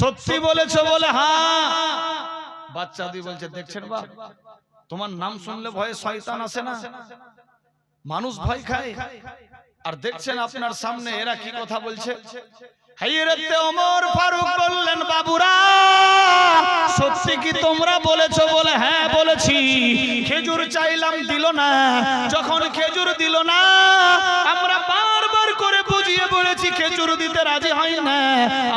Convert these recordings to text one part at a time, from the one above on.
সত্যি বলেছো বলে হ্যাঁ। বাচ্চা দিয়ে বলছে দেখছেন বাপ, তোমার নাম শুনলে ভয়ে শয়তান আসে না, মানুষ ভয় খায়। আর দেখছেন আপনার সামনে এরা কি কথা বলছে। হাইরাতে ওমর ফারুক বললেন বাবুরা সত্যি কি তোমরা বলেছো বলে হ্যাঁ বলেছি। খেজুর চাইলাম দিল না, যখন খেজুর দিল না আমরা বারবার করে বুঝিয়ে বলেছি খেজুর দিতে রাজি হয় না।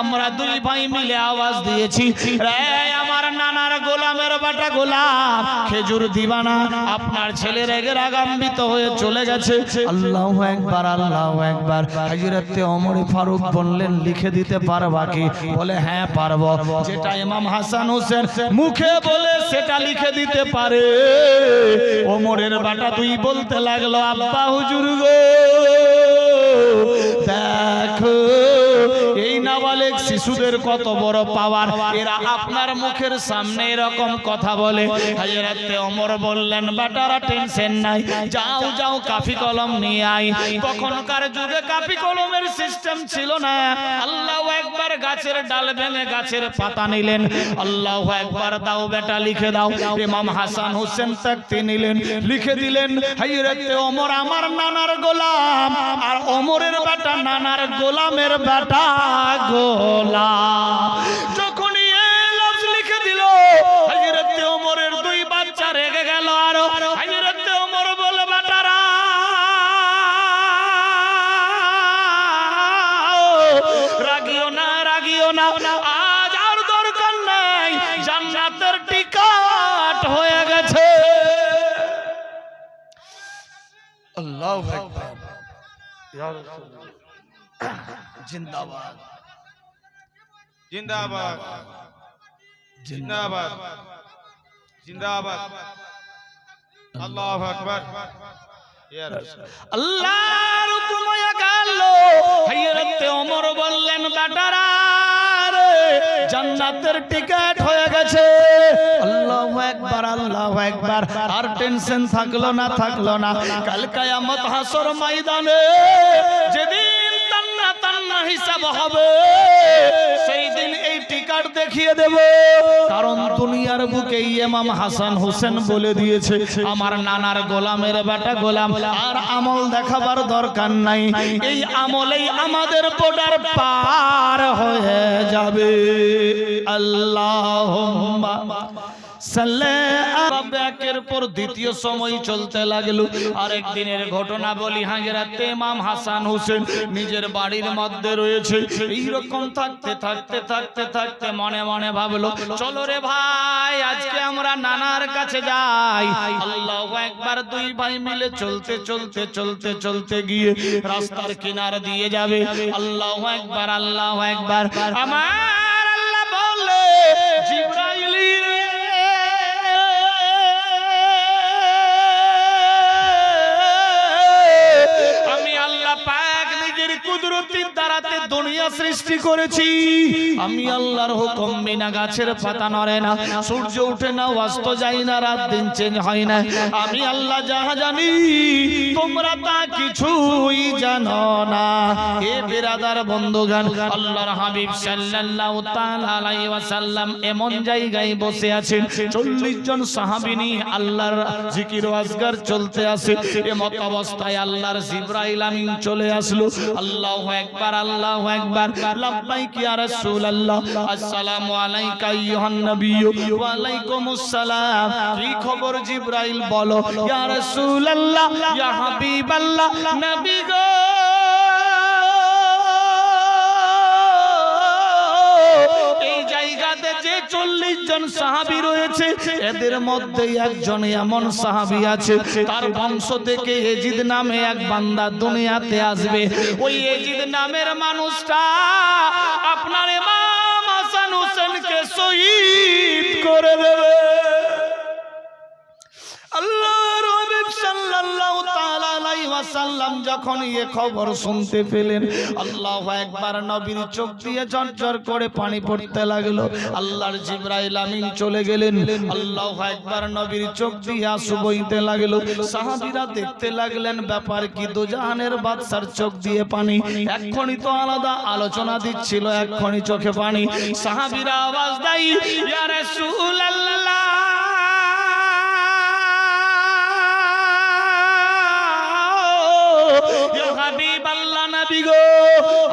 আমরা দুই ভাই মিলে আওয়াজ দিয়েছি রে আমার নানার গোলামের বাটা গোলাম খেজুর দিবা না। আপনার ছেলে রেগে রাগান্বিত হয়ে চলে গেছে। আল্লাহু আকবার আল্লাহু আকবার। হযরতে ওমর ফারুক বললেন লিখে দিতে পারবা কি? বলে হ্যাঁ পারবো। যেটা ইমাম হাসান হোসেন মুখে বলে সেটা লিখে দিতে পারে। ওমরের বাটা তুই বলতে লাগলো আব্বা হুজুর গো দেখো এই নাবালেগ শিশুদের কত বড় পাওয়ার, এরা আপনার মুখের সামনে এরকম কথা বলে। হযরতে ওমর বললেন বাটারা টেনশন নাই, যাও যাও কাফি কলম নিয়ে আই। তখনকার যুগে কাফি কলমের সিস্টেম ছিল না। আল্লাহু আকবার, গাছের ডাল ভেঙে গাছের পাতা নিলেন, আল্লাহু আকবার দাও বেটা লিখে দাও। ইমাম হাসান হোসেন তাকতি নিলেন, লিখে দিলেন হযরতে ওমর আমার নানার গোলাম, আর ওমরের বেটা নানার গোলামের বেটা গোলাম। যখনই এই লফজ লিখে দিল হযরতে ওমরের দুই বাচ্চা রেগে গেল। আর হযরতে ওমর বলে বেটারা রাগিও না রাগিও না, আজ আর দরকার নাই, জান্নাতের টিকিট হয়ে গেছে। আল্লাহু আকবার ইয়া রাসূলুল্লাহ জিন্দাবাদ জিন্দাবাদ জিন্দাবাদ জিন্দাবাদ আল্লাহু আকবার ইয়া রাসূল। আল্লাহর হুকুম হয়ে গেল। হযরতে ওমর বললেন বেটারা জান্নাতের টিকিট হয়ে গেছে। আল্লাহু আকবার আল্লাহু আকবার। আর টেনশন থাকলো না থাকলো না। কাল কিয়ামত হাসর ময়দানে যেদিন তান্না তান্না হিসাব হবে সেই দিন এই টিকিট দেখিয়ে দেব। কারণ দুনিয়ার বুকে ইমাম হাসান হোসেন বলে দিয়েছে আমার নানার গোলামের বেটা গোলাম, আর আমল দেখাবার দরকার নাই, এই আমলেই আমাদের বর্ডার পার হয়ে যাবে। আল্লাহুম্মা একের পর দ্বিতীয় সময় চলতে লাগলো। আরেক দিনের ঘটনা বলি। হযরতে ইমাম হাসান হোসেন নিজের বাড়ির মধ্যে রয়েছে। এইরকম থাকতে থাকতে থাকতে থাকতে মনে মনে ভাবলো চলো রে ভাই আজকে আমরা নানার কাছে যাই। আল্লাহু আকবার। দুই ভাই মিলে চলতে চলতে চলতে চলতে গিয়ে রাস্তার কিনার দিয়ে যাবে। আল্লাহু আকবার আল্লাহু আকবার। আমার আল্লাহ বলে জিবরাইল কুদরতির দ্বারাতে দুনিয়া সৃষ্টি করেছি। আমি আল্লাহর হুকুম বিনা গাছের পাতা নড়ে না, সূর্য ওঠে না, অস্ত যায় না, রাত দিন চেঞ্জ হয় না। আমি আল্লাহ যাহা জানি তোমরা তা কিছুই জানো না। হে বিরাদার বন্ধুগণ, আল্লাহর হাবিব সাল্লাল্লাহু তাআলা আলাইহি ওয়াসাল্লাম এমন জায়গায় বসে আছেন 40 জন সাহাবী নিয়ে আল্লাহর জিকির ও আজকার চলতে আছে। এমত অবস্থায় আল্লাহর জিবরাইল আমিন চলে আসলো। আল্লাহু আকবার আল্লাহু আকবার। লাব্বাইক ইয়া রাসূলুল্লাহ, আসসালামু আলাইকা আইয়ুহান নবী। ওয়া আলাইকুমুস সালাম। কি খবর জিবরাইল? বলো। ইয়া রাসূলুল্লাহ, ইয়া হাবিবাল্লাহ, নবী গো এই জায়গাতে যে 40 জন সাহাবী রয়েছে এদের মধ্যে একজন এমন সাহাবী আছে তার বংশ থেকে এজিদ নামে এক বান্দা দুনিয়াতে আসবে। ওই এজিদ নামের মানুষটা আপনার ইমাম হাসান হোসেনকে শহীদ করে দেবে। আল্লাহর হাবিব সাল্লাল্লাহু তাআলা আলাইহি ওয়াসাল্লাম ওয়াসাল্লাম যখন এই খবর শুনতে পেলেন, আল্লাহু আকবার, নবীর চোখ দিয়ে ঝরঝর করে পানি পড়তে লাগলো। আল্লাহর জিবরাইল আমিন চলে গেলেন, আল্লাহু আকবার, নবীর চোখ দিয়ে আঁসু বইতে লাগলো। সাহাবীরা দেখতে লাগলেন ব্যাপার কি, দোজাহানের বাদশার চোখ দিয়ে পানি। এক্ষুনি তো আলাদা আলোচনা দিচ্ছিল, এক্ষুনি চোখে পানি। সাহাবীরা আওয়াজ দেয়, ইয়া রাসূলুল্লাহ, ইয়া হাবিবাল্লাহ, নবী গো,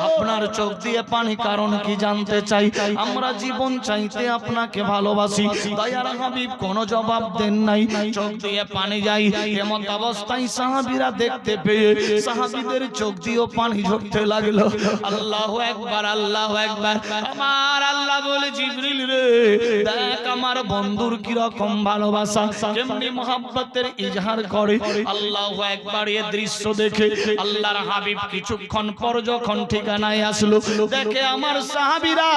আপনার চোখ দিয়ে পানি কারণ কি জানতে চাই। আমরা জীবন চাইতে আপনাকে ভালোবাসি। দয়ার হাবিব কোনো জবাব দেন নাই, চোখ দিয়ে পানি যায়। এমন অবস্থায় সাহাবীরা দেখতে পেয়ে সাহাবীদের চোখ দিয়েও পানি ঝরতে লাগলো। আল্লাহু আকবার, আল্লাহু আকবার। আমার আল্লাহ বলে, জিবরিল রে, দেখ আমার বন্ধুর কি রকম ভালোবাসা, কেমনি মোহাব্বতের ইজহার করে। আল্লাহু আকবার। এই দৃশ্য দেখে আল্লাহর হাবিব কিছুক্ষণ পর যখন ঠিকানায় আসলো, দেখে আমার সাহাবীরা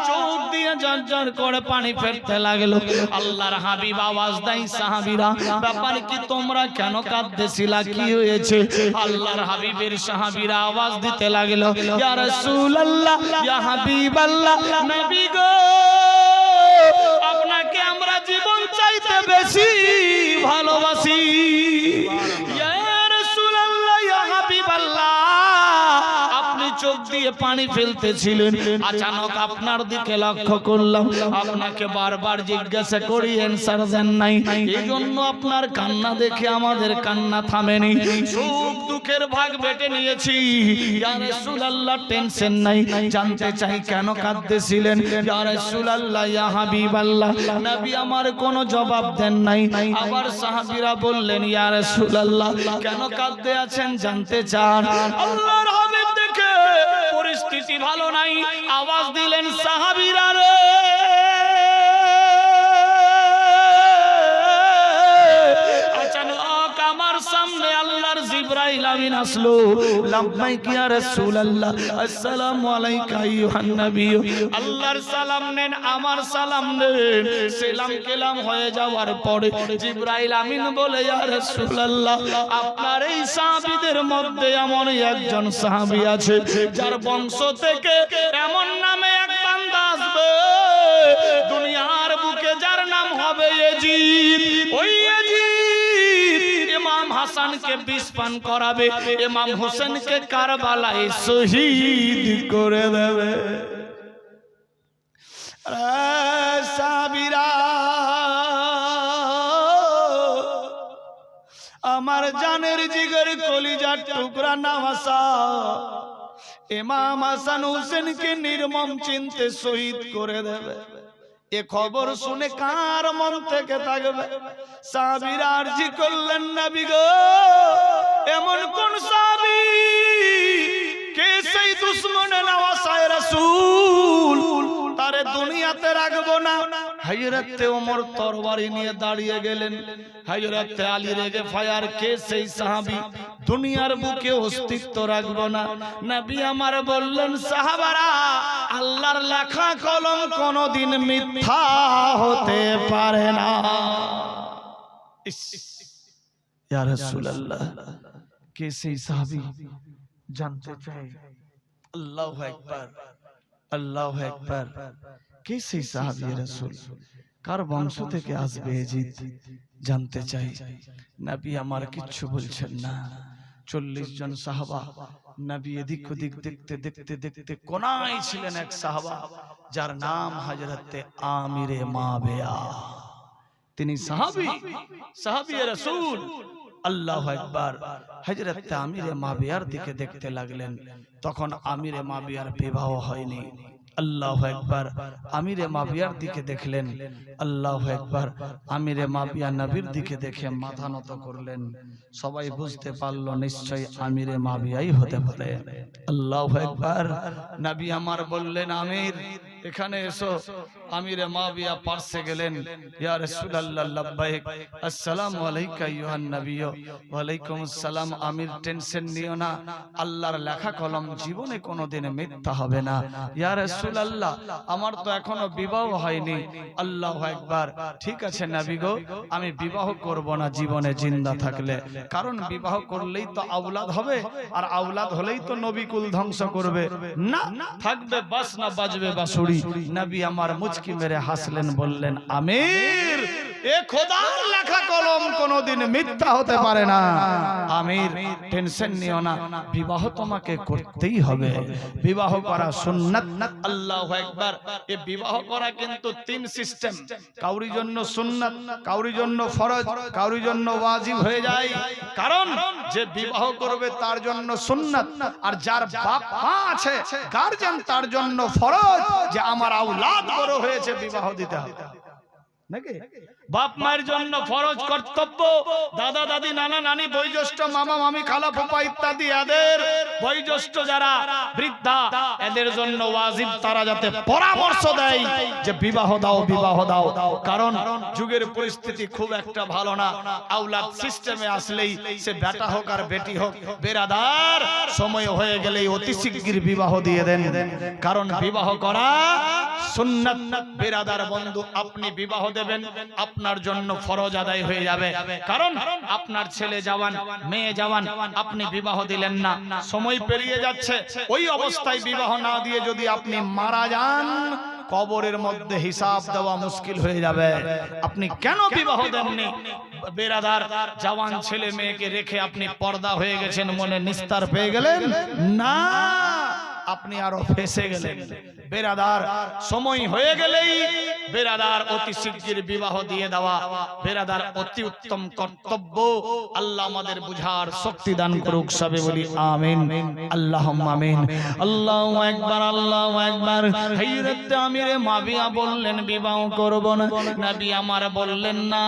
চোখ দিয়ে ঝরঝর করে পানি ফেলতে লাগলো। আল্লাহর হাবিব আওয়াজ দেয়, সাহাবীরা ব্যাপার কি, তোমরা কেন কাঁদতেছিলা, কি হয়েছে? আল্লাহর হাবিবের সাহাবীরা আওয়াজ দিতে লাগলো, ইয়া রাসূলুল্লাহ, ইয়া হাবিবাল্লাহ, নবী গো, আপনাকে আমরা জীবন চাইতে বেশি ভালোবাসি। ইয়া রাসূলুল্লাহ, ইয়া হাবিবাল্লাহ, আপনি চোখ দিয়ে পানি ফেলতেছিলেন, আচানক আপনার দিকে লক্ষ্য করলাম, আপনাকে বারবার জিজ্ঞাসা করি, অ্যানসার দেন নাই। এইজন্য আপনার কান্না দেখে আমাদের কান্না থামেনি, সুখ দুঃখের ভাগ বেটে নিয়েছি। ইয়া রাসূলুল্লাহ, টেনশন নাই, জানতে চাই কেন কাঁদতেছিলেন? ইয়া রাসূলুল্লাহ, ইয়া হাবিবাল্লাহ, নবী আমার কোনো জবাব দেন নাই। আবার সাহাবীরা বললেন, ইয়া রাসূলুল্লাহ, কেন কাঁদতে আছেন জানতে চান? আল্লাহর হাবিব দেখে পরিস্থিতি ভালো নাই, আওয়াজ দিলেন, সাহাবীরা রে, আচানক আমার সামনে আল্লাহর জিবরাইল আমিন আসলো। লাব্বাইক ইয়া রাসূলুল্লাহ, আসসালামু আলাইকা আইয়ুহান নবী। আল্লাহর সালাম নেন, আমার সালাম নেন। সালাম কেলাম হয়ে যাওয়ার পরে জিবরাইল আমিন বলে, ইয়া রাসূলুল্লাহ, আপনার এই সাহাবীদের মধ্যে এমন একজন সাহাবী আছে যার বংশ থেকে এমন নামে এক বান্দা আসবে দুনিয়ার বুকে, যার নাম হবে ইয়াজিদ। ওই ইয়াজিদ ইমাম হাসানকে বিষ পান করাবে, ইমাম হোসেনকে কারবালায় শহীদ করে দেবে। সাহাবীরা, আমার জানের জিগর কলিজার টুকরা নওয়াসা, ইমাম হাসান হোসেনকে নির্মম চিনতে শহীদ করে দেবে। এ খবর শুনে কার মন থেকে থাকবে? সাহাবীরা আরজি করলেন, নবী গো, এমন কোন সাহাবী, কে সেই দুশমনে নওয়াসায়ে রাসূল, তারে দুনিয়াতে রাখবো না। হযরত ওমর তরবারি নিয়ে দাঁড়িয়ে গেলেন। হযরত আলী রেগে ফায়ার, কে সেই সাহাবী, দুনিয়ার বুকে অস্তিত্ব রাখবো না। নবী আমার বললেন, সাহাবারা, আল্লাহর লেখা কলম কোনদিন মিথ্যা হতে পারে না। ইয়া রাসূলুল্লাহ, কে সেই সাহাবী জানতে চাই। আল্লাহু আকবার, আল্লাহু আকবার। কে সেই সাহাবী রাসূল, কার বংশ থেকে আসবে ইয়াজিদ, জানতে চাই। নবী আমার কিচ্ছু বলছেন না। 40 জন সাহাবা, নবী এদিক ওদিক দেখতে দেখতে দেখতে কোনায় ছিলেন এক সাহাবা, যার নাম হযরতে আমিরে মাবিয়া। তিনি সাহাবী, সাহাবী রাসূল। আল্লাহু আকবার। হযরতে আমিরে মাবিয়ার দিকে দেখতে লাগলেন। তখন আমিরে মাবিয়ার বিবাহ হয়নি। আল্লাহু আকবার। আমিরে মাবিয়ার দিকে দেখলেন। আল্লাহু আকবার। আমিরে মাবিয়া নবীর দিকে দেখে মাথা নত করলেন। সবাই বুঝতে পারলো নিশ্চয়ই আমিরে মাবিয়াই হতে পারে। আল্লাহু আকবার। নবী আমার বললেন, আমির এখানে এসো। আমিরে মাবিয়া পার্শ্বে গেলেন, ইয়া রাসূলুল্লাহ লাব্বাইক, আসসালামু আলাইকা আইয়ুহান নবী। ওয়া আলাইকুম আসসালাম। আমির টেনশন নিও না, আল্লাহর লেখা কলম জীবনে কোনোদিন মিথ্যা হবে না। ইয়া রাসূলুল্লাহ আমার তো এখনো বিবাহ হয়নি। আল্লাহু আকবার। ঠিক আছে নবী গো, আমি বিবাহ করব না জীবনে জিন্দা থাকলে, কারণ বিবাহ করলেই তো আওলাদ হবে, আর আওলাদ হলেই তো নবী কুল ধ্বংস করবে। না, থাকবে বাস না বাজবে বাঁশুড়ি। নবী আমার মুচকি মেরে হাসলেন, বললেন আমির, এ খোদার লেখা কলম কোনোদিন মিথ্যা হতে পারে না। আমির টেনশন নিও না, বিবাহ তোমাকে করতেই হবে। বিবাহ করা সুন্নাত। আল্লাহু আকবার। এই বিবাহ করা কিন্তু তিন সিস্টেম। কাউরি জন্য সুন্নাত, কাউরি জন্য ফরজ, কাউরি জন্য ওয়াজিব হয়ে যায়। কারণ যে বিবাহ করবে তার জন্য সুন্নাত, আর যার বাপ মা আছে গার্জিয়ান তার জন্য ফরজ, যে আমার আওলাদ বড় হয়েছে বিবাহ দিতে হবে। নাকি বাপ মায়ের জন্য ফরজ কর্তব্য, দাদা দাদি নানা নানি বয়োজ্যেষ্ঠ মামা মামি খালা ফুফা ইত্যাদি এদের বয়োজ্যেষ্ঠ যারা বৃদ্ধা এদের জন্য ওয়াজিব, তারা যাতে পরামর্শ দেয় যে বিবাহ দাও বিবাহ দাও। কারণ যুগের পরিস্থিতি খুব একটা ভালো না। আওলাদ সিস্টেমে আসলেই সে বেটা হোক আর বেটি হোক, বেরাদার সময় হয়ে গেলেই অতি শিগগির বিবাহ দিয়ে দেন, কারণ বিবাহ করা সুন্নাত। বেরাদার বন্ধু, আপনি বিবাহ দেবেন, আপনার জন্য ফরজ আদায় হয়ে যাবে। কারণ আপনার ছেলে জওয়ান, মেয়ে জওয়ান, আপনি বিবাহ দিলেন না, সময় পেরিয়ে যাচ্ছে, ওই অবস্থায় বিবাহ না দিয়ে যদি আপনি মারা যান, কবরের মধ্যে হিসাব দেওয়া মুশকিল হয়ে যাবে। আপনি কেন বিবাহ দেননি? বেরাদার, জওয়ান ছেলে মেয়েকে রেখে আপনি পর্দা হয়ে গেছেন, মনে নিস্তার পেয়ে গেলেন না, আপনি আরো ফেসে গেলেন। বেরাদার, সময় হয়ে গেলেই বেরাদার অতি শিগগির বিবাহ দিয়ে দেওয়া বেরাদার অতি উত্তম কর্তব্য। আল্লাহ আমাদের বুঝার শক্তি দান করুক, সবে বলি আমিন, আল্লাহুম্মা আমিন। আল্লাহু আকবার, আল্লাহু আকবার। হযরত আমিরে মাবিয়া বললেন বিবাহ করব না। নবী আমার বললেন না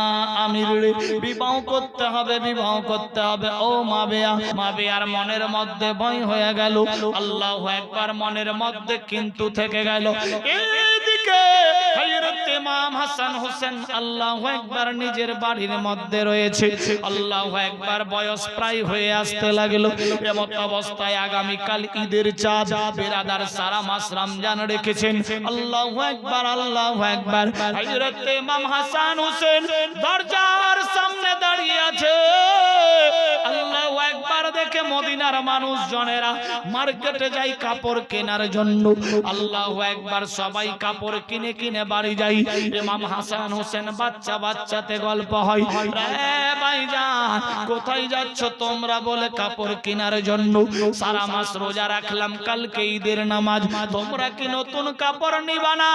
আমির রে, বিবাহ করতে হবে, বিবাহ করতে হবে। ও মাবিয়া, মাবিয়ার মনের মধ্যে ভয় হয়ে গেল। আল্লাহু আকবার। মনের মধ্যে কিন্তু থেকে গেল। এদিকে হযরত ইমাম হাসান হোসেন আল্লাহু আকবার নিজের বাড়ির মধ্যে রয়েছে। আল্লাহু আকবার। বয়স প্রায় হয়ে আসতে লাগলো। এমত অবস্থায় আগামীকাল ঈদের চাঁদ, বেরাদার সারা মাস রমজান রেখেছেন। আল্লাহু আকবার, আল্লাহু আকবার। হযরত ইমাম হাসান হোসেন দরজার সামনে দাঁড়িয়ে আছে। আল্লাহু আকবার। দেখে মদিনার মানুষজনেরা মার্কেটে যায় কাপড় কেনার জন্য। আল্লাহু আকবার। সবাই কাপড় কিনে কিনে বাড়ি যায়। ইমাম হাসান হোসেন বাচ্চা বাচ্চাতে গল্প হয়, রে ভাইজান কোথায় যাচ্ছ তোমরা? বলে কাপড় কেনার জন্য। সারা মাস রোজা রাখলাম, কালকে ঈদের নামাজ, তোমরা কি নতুন কাপড় নিবা না?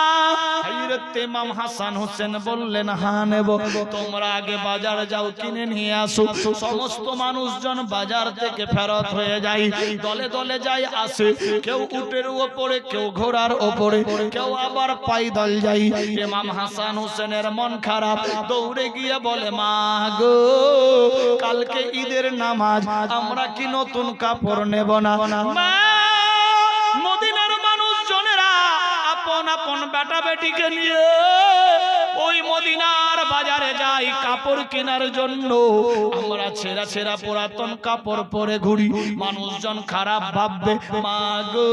হযরত ইমাম হাসান হোসেন বললেন হ্যাঁ নেব। তোমরা আগে বাজার যাও, কিনে নিয়ে আসো। সমস্ত মানুষজন বাজার থেকে ফেরত হয়ে যায়, দলে দলে যায় আসে, কেউ উটের উপরে, কেউ ঘোড়ার উপরে, কেউ আবার পায়দল যায়। ইমাম হাসান হোসেনের মন খারাপ, দৌড়ে গিয়ে বলে মা গো, কালকে ঈদের নামাজ, আমরা কি নতুন কাপড় নেব না? মা, মদিনার মানুষজনেরা আপন আপন বেটা বেটিকে নিয়ে ওই মদিনার বাজারে যাই কাপড় কেনার জন্য। আমরা ছেঁড়া ছেঁড়া পুরাতন কাপড় পরে ঘুরি, মানুষজন খারাপ ভাববে। মা গো,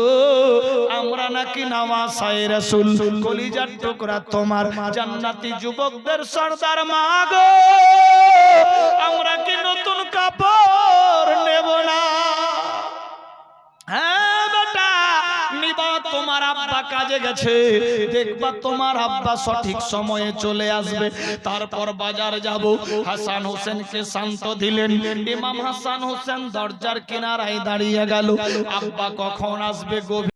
আমরা নাকি নাওয়াসায়ে রাসূল, কলিজার টুকরা তোমার জান্নাতি যুবকদের সরদার। মা গো, আমরা কি নতুন কাপড় নেব না? হ্যাঁ বেটা, নিবা। তোমার আব্বা কাজে গেছে, দেখবা তোমার আব্বা সঠিক সময়ে চলে আসবে, তারপর বাজার যাব। হাসান হোসেনকে শান্ত দিলেন। ইমাম হাসান হোসেন দরজার কিনারায় দাঁড়িয়ে গেল। আব্বা কখন আসবে? গভীর